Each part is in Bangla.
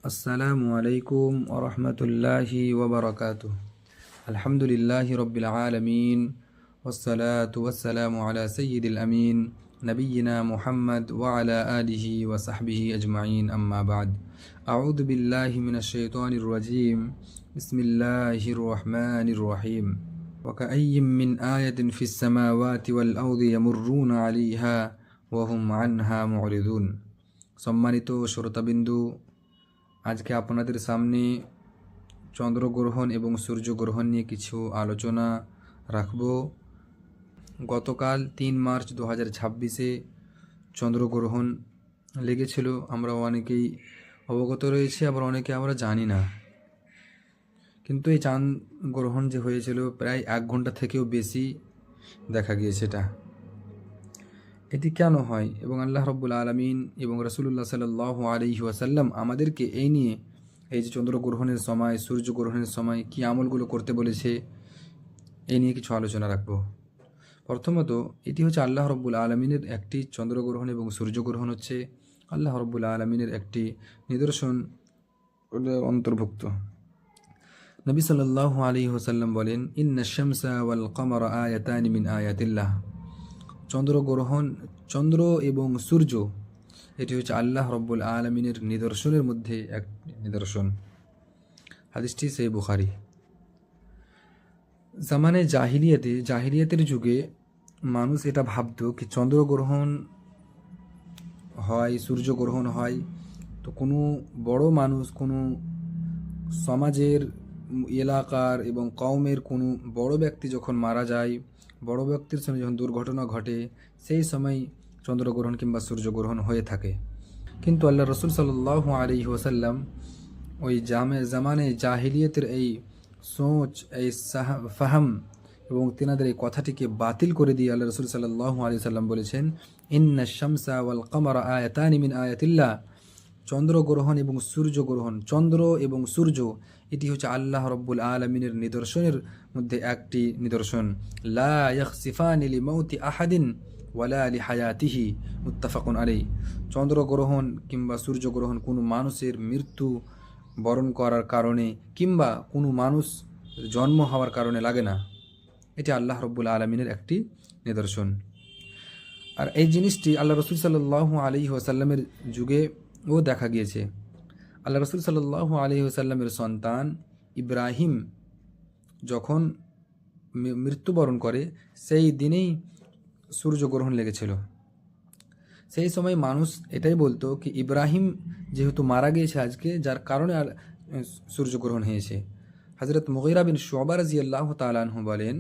আসসালামু আলাইকুম ওয়া রাহমাতুল্লাহি ওয়া বারাকাতুহু। আলহামদুলিল্লাহি রাব্বিল আলামিন ওয়াসসালাতু ওয়াসসালামু আলা সাইয়্যিদিল আমিন নবিয়্যিনা মুহাম্মদ ওয়া আলা আলিহি ওয়া সাহবিহি আজমাইন, আম্মা বা'দ। আউযু বিল্লাহি মিনাশ শাইতানির রাজীম। বিসমিল্লাহির রহমানির রহিম। ওয়া কাআইয়্যিম মিন আয়াতিন ফিস সামাওয়াতি ওয়াল আরদি ইয়ামুররুনা আলাইহা ওয়া হুম আনহা মু'রিদুন। সম্মানিত শ্রোতাবিন্দু, আজকে আপনাদের সামনে চন্দ্রগ্রহণ এবং সূর্যগ্রহণ নিয়ে কিছু আলোচনা রাখব। গতকাল 3 মার্চ 2026-এ চন্দ্রগ্রহণ লেগেছিল। আমরা অনেকেই অবগত রয়েছে, আবার অনেকে আমরা জানি না। কিন্তু এই চাঁদ গ্রহণ যে হয়েছিল প্রায় 1 ঘন্টা থেকেও বেশি দেখা গিয়েছে। এটি কেন হয় এবং আল্লাহ রাব্বুল আলামিন এবং রাসূলুল্লাহ সাল্লাল্লাহু আলাইহি ওয়াসাল্লাম আমাদেরকে এই নিয়ে, এই যে চন্দ্রগ্রহণের সময়, সূর্যগ্রহণের সময় কী আমলগুলো করতে বলেছে, এই নিয়ে কিছু আলোচনা রাখব। প্রথমত, এটি হচ্ছে আল্লাহ রাব্বুল আলামিনের একটি চন্দ্রগ্রহণ এবং সূর্যগ্রহণ হচ্ছে আল্লাহ রাব্বুল আলামিনের একটি নিদর্শন অন্তর্ভুক্ত। নবী সাল্লাল্লাহু আলাইহি ওয়াসাল্লাম বলেন, ইন্নাশ শামসা ওয়াল কমারা আয়াতানি মিন আয়াতিল্লাহ। চন্দ্রগ্রহণ, চন্দ্র এবং সূর্য, এটি হচ্ছে আল্লাহ রাব্বুল আলামিনের নিদর্শনের মধ্যে এক নিদর্শন। হাদিসটি সহিহ বুখারী। জামানে জাহিলিয়াতের যুগে মানুষ এটা ভাবতো কি চন্দ্রগ্রহণ হয়, সূর্যগ্রহণ হয় তো কোনো বড় মানুষ, কোনো সমাজের, এলাকার এবং কওমের কোনো বড় ব্যক্তি যখন মারা যায়, বড় ব্যক্তির সঙ্গে যখন দুর্ঘটনা ঘটে, সেই সময় চন্দ্রগ্রহণ কিংবা সূর্যগ্রহণ হয়ে থাকে। কিন্তু আল্লাহ রসুল সাল্লাল্লাহু আলাইহি ওয়াসাল্লাম ওই জামানে জাহিলিয়াতের এই সোচ, এই ফাহাম এবং তেনাদের এই কথাটিকে বাতিল করে দিয়ে আল্লাহ রসুল সাল্লাল্লাহু আলাইহি ওয়াসাল্লাম বলেছেন, ইন্নাশ শামসা ওয়াল কমারা আয়াতানি মিন আয়াতিল্লাহ। চন্দ্রগ্রহণ এবং সূর্যগ্রহণ, চন্দ্র এবং সূর্য, এটি হচ্ছে আল্লাহ রাব্বুল আলামিনের নিদর্শনের মধ্যে একটি নিদর্শন। লা ইয়াখসিফানি লিমাউতি আহাদিন ওয়ালা লিহায়াতিহি, মুত্তাফাকুন আলাইহি। চন্দ্রগ্রহণ কিংবা সূর্যগ্রহণ কোনো মানুষের মৃত্যু বরণ করার কারণে কিংবা কোনো মানুষ জন্ম হওয়ার কারণে লাগে না। এটি আল্লাহ রাব্বুল আলামিনের একটি নিদর্শন। আর এই জিনিসটি আল্লাহ রসুল সাল্লাল্লাহু আলাইহি ওয়াসাল্লামের যুগে ও দেখা গিয়েছে। আল্লাহ রসুল সাল্লাল্লাহু আলাইহি ওয়াসাল্লামের সন্তান ইব্রাহিম যখন মৃত্যুবরণ করে, সেই দিনেই সূর্যগ্রহণ লেগেছিল। সেই সময় মানুষ এটাই বলতো কি ইব্রাহিম যেহেতু মারা গিয়েছে আজকে, যার কারণে সূর্যগ্রহণ হয়েছে। হযরত মুগীরা বিন শুবা রাদিয়াল্লাহু তাআলা আনহু বলেন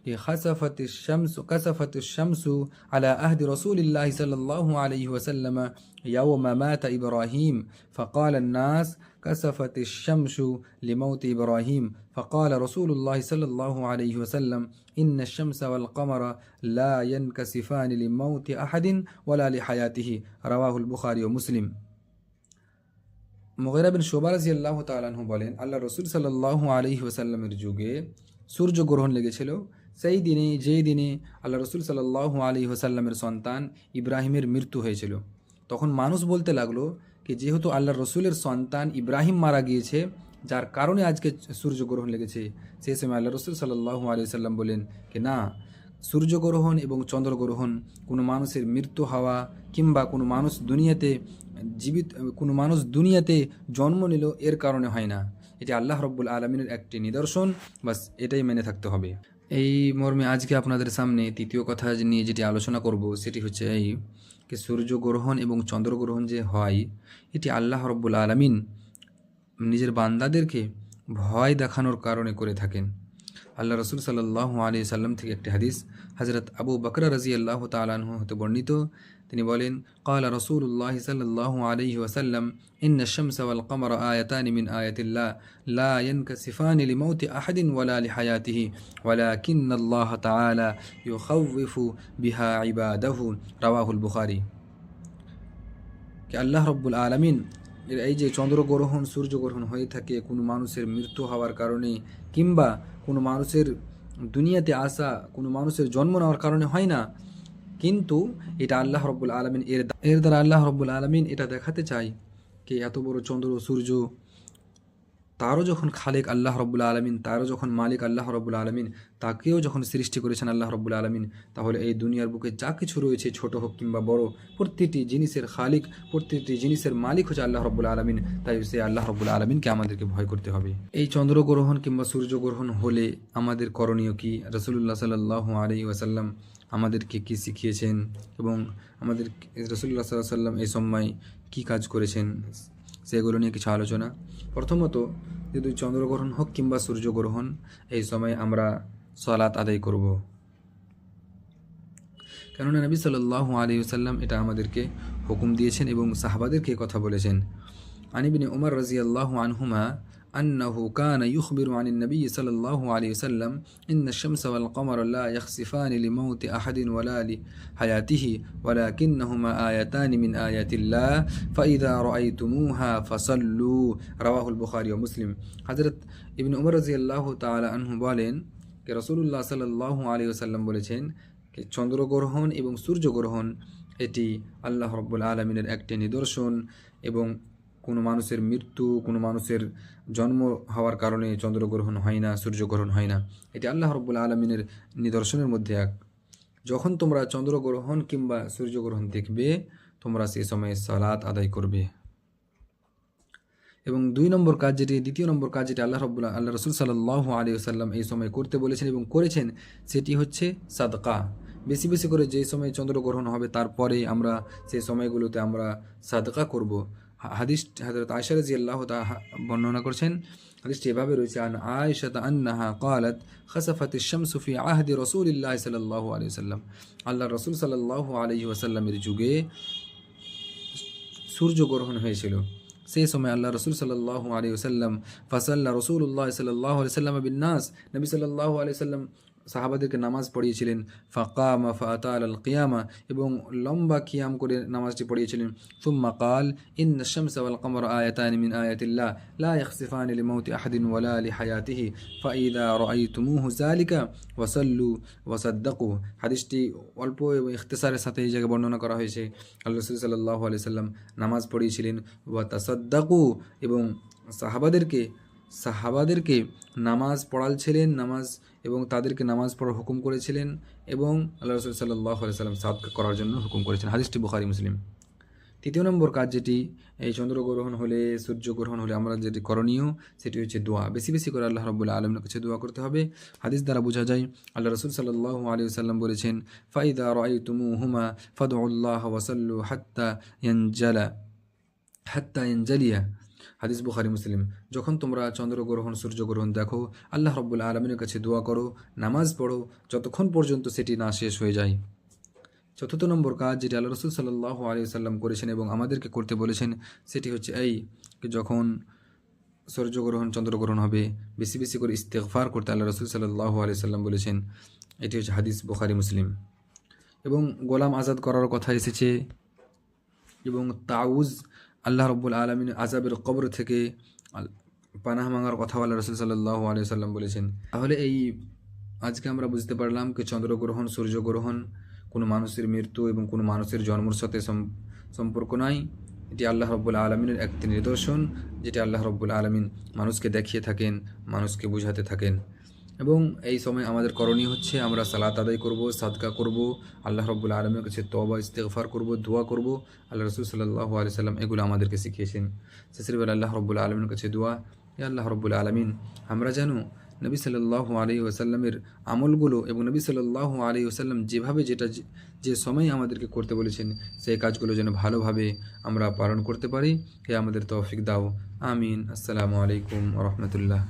कि कसफत الشمس على عهد رسول الله صلى الله عليه وسلم يوم مات إبراهيم فقال الناس كسفت الشمس لموت إبراهيم فقال رسول الله صلى الله عليه وسلم إن الشمس والقمر لا ينكسفان لموت أحد ولا لحياته رواه البخاري ومسلم। মুগীরা বিন শুবা রাদিয়াল্লাহু তাআলা আনহু বলেন, আল্লাহ রাসূল সাল্লাল্লাহু আলাইহি ওয়াসাল্লামের যুগে সূর্যগ্রহণ লেগেছিল। সেই দিনে, যেই দিনে আল্লাহ রসুল সাল্লাল্লাহু আলাইহি ওয়াসাল্লামের সন্তান ইব্রাহিমের মৃত্যু হয়েছিল, তখন মানুষ বলতে লাগলো কি যেহেতু আল্লাহ রসুলের সন্তান ইব্রাহিম মারা গিয়েছে, যার কারণে আজকে সূর্যগ্রহণ লেগেছে। সেই সময় আল্লাহ রসুল সাল্লাল্লাহু আলাইহি ওয়াসাল্লাম বলেন কি না, সূর্যগ্রহণ এবং চন্দ্রগ্রহণ কোনো মানুষের মৃত্যু হওয়া কিংবা কোনো মানুষ দুনিয়াতে জন্ম নিল এর কারণে হয় না। এটি আল্লাহ রাব্বুল আলামিনের একটি নিদর্শন, বাস এটাই মেনে থাকতে হবে। এই মর্মে আজকে আপনাদের সামনে তৃতীয় কথা নিয়ে যেটি আলোচনা করব, সেটি হচ্ছে এই যে সূর্যগ্রহণ এবং চন্দ্রগ্রহণ যে হয়, এটি আল্লাহ রাব্বুল আলামিন নিজের বান্দাদেরকে ভয় দেখানোর কারণে করে থাকেন। আল্লাহ রসুল সাল্লাল্লাহু আলাইহি সাল্লাম থেকে একটি হাদিস হযরত আবু বকর রাদিয়াল্লাহু তাআলা আনহু হতে বর্ণিত। তিনি বলেন, ক্বালা রাসূলুল্লাহ সাল্লাল্লাহু আলাইহি ওয়াসাল্লাম ইন্নাশ শামসা ওয়াল কমারা আয়াতানি মিন আয়াতিল্লাহ লা ইয়ানকাসিফানি লিমাউতি আহাদিন ওয়ালা লিহায়াতিহি ওয়ালাকিন্নাল্লাহ তাআলা ইউখাউফু বিহা ইবাদাহু, রাওয়াহুল বুখারী। কি আল্লাহ রাব্বুল আলামিন এই যে চন্দ্রগ্রহণ, সূর্যগ্রহণ হয়ে থাকে কোনো মানুষের মৃত্যু হওয়ার কারণে কিংবা কোনো মানুষের দুনিয়াতে আসা, কোনো মানুষের জন্ম নেওয়ার কারণে হয় না, কিন্তু এটা আল্লাহ রাব্বুল আলামিন এর দ্বারা আল্লাহ রাব্বুল আলামিন এটা দেখাতে চায় কে এত বড় চন্দ্র সূর্য, তারও যখন খালেক আল্লাহ রব্বুল আলমিন, তারও যখন মালিক আল্লাহ রব্বুল আলমিন, তাকেও যখন সৃষ্টি করেছেন আল্লাহ রব্বুল আলমিন, তাহলে এই দুনিয়ার বুকে যা কিছু রয়েছে, ছোট হোক কিংবা বড়, প্রতিটি জিনিসের খালিক, প্রতিটি জিনিসের মালিক হচ্ছে আল্লাহ রব্বুল আলমিন। তাই সে আল্লাহ রব্বুল আলমিনকে আমাদেরকে ভয় করতে হবে। এই চন্দ্রগ্রহণ কিংবা সূর্যগ্রহণ হলে আমাদের করণীয় কি, রাসূলুল্লাহ সাল্লাল্লাহু আলাইহি ওয়াসাল্লাম আমাদেরকে কি শিখিয়েছেন এবং আমাদের রাসূলুল্লাহ সাল্লাল্লাহু আলাইহি ওয়াসাল্লাম এই সময় কী কাজ করেছেন, সেগুলো নিয়ে কিছু আলোচনা। প্রথমত, যদি চন্দ্রগ্রহণ হোক কিংবা সূর্যগ্রহণ, এই সময় আমরা সালাত আদায় করব, কেননা নবী সাল্লাল্লাহু আলাইহি ওয়াসাল্লাম এটা আমাদেরকে হুকুম দিয়েছেন এবং সাহাবাদেরকে কথা বলেছেন। আন ইবনে উমর রাদিয়াল্লাহু আনহুমা أنه كان يخبر عن النبي صلى الله عليه وسلم إن الشمس والقمر لا يخسفان لموت أحد ولا لحياته ولكنهما آيتان من آيات الله فإذا رأيتموها فصلوا رواه البخاري ومسلم حضرت ইবনে উমর রাদিয়াল্লাহু তাআলা আনহু বলেন যে রাসূলুল্লাহ সাল্লাল্লাহু আলাইহি ওয়াসাল্লাম বলেছেন যে চন্দ্রগ্রহণ এবং সূর্যগ্রহণ এটি আল্লাহ রাব্বুল আলামিনের একটি নিদর্শন এবং কোনো মানুষের মৃত্যু, কোনো মানুষের জন্ম হওয়ার কারণে চন্দ্রগ্রহণ হয় না, সূর্যগ্রহণ হয় না। এটি আল্লাহ রাব্বুল আলামিনের নিদর্শনের মধ্যে এক। যখন তোমরা চন্দ্রগ্রহণ কিংবা সূর্যগ্রহণ দেখবে, তোমরা সেই সময় সালাত আদায় করবে। এবং দ্বিতীয় নম্বর কাজ যেটি আল্লাহ রাসূল সাল্লাল্লাহু আলাইহি ওয়াসাল্লাম এই সময় করতে বলেছেন এবং করেছেন, সেটি হচ্ছে সাদকা। বেশি বেশি করে যে সময় চন্দ্রগ্রহণ হবে তারপরে আমরা সেই সময়গুলোতে আমরা সাদকা করব। হাদিস হযরত আয়েশা রাদিয়াল্লাহু তাআলা বর্ণনা করেছেন, হাদিসটি এভাবে রয়েছে, আন আয়েশা আন্নাহা ক্বালাত খাসাফাতিশ শামসু ফি আহদি রাসূলিল্লাহি সাল্লাল্লাহু আলাইহি ওয়াসাল্লাম, আল্লাহ রাসূল সাল্লাল্লাহু আলাইহি ওয়াসাল্লামের যুগে সূর্যগ্রহণ হয়েছিল। সেই সময় আল্লাহ রসুল সাল্লাল্লাহু আলাইহি ওয়াসাল্লাম ফাসাল্লা রাসূলুল্লাহ সাল্লাল্লাহু আলাইহি ওয়াসাল্লাম বিন নাস, নবী সাল্লাল্লাহু আলাইহি ওয়াসাল্লাম সাহাবাদেরকে নামাজ পড়িয়েছিলেন। ফাকামা ফাআতাল আল কিয়ামা, এবং লম্বা কিয়াম করে নামাজটি পড়িয়েছিলেন। সুম্মা কাল ইন্না শামসা ওয়াল কমরা আয়াতান মিন আয়াতিল্লাহ লা ইয়াখসিফানি লিমাউতি আহাদিন ওয়ালা লিহায়াতিহি ফাইদা রাআইতুমুহু যালিকা ওয়াসাল্লু ওয়াসাদ্দাকু। হাদিসটি অল্প এবং ইখতিসারের সাথে এই জায়গায় বর্ণনা করা হয়েছে। আল্লাহ রাসূল সাল্লাল্লাহু আলাইহি ওয়াসাল্লাম নামাজ পড়িয়েছিলেন, ওয়া তাসাদ্দাকু, এবং সাহাবাদেরকে নামাজ পড়ালছিলেন, নামাজ এবং তাদেরকে নামাজ পড়ার হুকুম করেছিলেন এবং আল্লাহ রাসূল সাল্লাল্লাহু আলাইহি ওয়াসাল্লাম সাদকা করার জন্য হুকুম করেছেন। হাদিসটি বুখারী মুসলিম। তৃতীয় নম্বর কাজ যেটি এই চন্দ্রগ্রহণ হলে, সূর্যগ্রহণ হলে আমরা যেটি করণীয়, সেটি হচ্ছে দোয়া। বেশি বেশি করে আল্লাহ রাব্বুল আলামিনের কাছে দোয়া করতে হবে। হাদিস দ্বারা বোঝা যায়, আল্লাহ রাসূল সাল্লাল্লাহু আলাইহি ওয়াসাল্লাম বলেছেন, ফাইদা রাআইতুমুহুমা ফাদউল্লাহ ওয়াসাল্লু হাত্তা ইয়ানজালিয়া। হাদিস বুখারী মুসলিম। যখন তোমরা চন্দ্রগ্রহণ সূর্যগ্রহণ দেখো, আল্লাহ রাব্বুল আলামিনের কাছে দোয়া করো, নামাজ পড়ো, যতক্ষণ পর্যন্ত সেটি না শেষ হয়ে যায়। চতুর্থ নম্বর কাজ যেটি আল্লাহ রাসূল সাল্লাল্লাহু আলাইহি ওয়াসাল্লাম করেছেন এবং আমাদেরকে করতে বলেছেন, সেটি হচ্ছে এই, যখন সূর্যগ্রহণ চন্দ্রগ্রহণ হবে, বেশি বেশি করে ইস্তিগফার করতে আল্লাহ রাসূল সাল্লাল্লাহু আলাইহি ওয়াসাল্লাম বলেছেন। এটি হচ্ছে হাদিস বুখারী মুসলিম। এবং গোলাম আজাদ করার কথা এসেছে এবং তাউজ, আল্লাহ রাব্বুল আলামিনের আযাবের কবর থেকে পানাহ মাঙ্গার কথা আল্লাহ রাসূল সাল্লাল্লাহু আলাইহি ওয়াসাল্লাম বলেছেন। তাহলে আজকে আমরা বুঝতে পারলাম যে চন্দ্রগ্রহণ সূর্যগ্রহণ কোনো মানুষের মৃত্যু এবং কোনো মানুষের জন্মের সাথে সম্পর্ক নাই। এটি আল্লাহ রাব্বুল আলামিনের একটি নিদর্শন, যেটি আল্লাহ রাব্বুল আলামিন মানুষকে দেখিয়ে থাকেন, মানুষকে বুঝাতে থাকেন। এবং এই সময় আমাদের করণীয় হচ্ছে আমরা সালাত আদায় করব, সাদকা করব, আল্লাহ রাব্বুল আলামিনের কাছে তওবা ইস্তিগফার করব, দোয়া করব। আল্লাহ রাসূল সাল্লাল্লাহু আলাইহি ওয়াসাল্লাম এগুলো আমাদেরকে শিখিয়েছেন। শেষের বেলা আল্লাহ রাব্বুল আলামিনের কাছে দোয়া, ইয়া আল্লাহ রাব্বুল আলামিন, আমরা যেন নবী সাল্লাল্লাহু আলাইহি ওয়াসাল্লামের আমলগুলো এবং নবী সাল্লাল্লাহু আলাইহি ওয়াসাল্লাম যেভাবে যে সময় আমাদেরকে করতে বলেছেন, সেই কাজগুলো যেন ভালোভাবে আমরা পালন করতে পারি। হে আমাদের তৌফিক দাও, আমিন। আসসালামু আলাইকুম ওয়া রাহমাতুল্লাহ।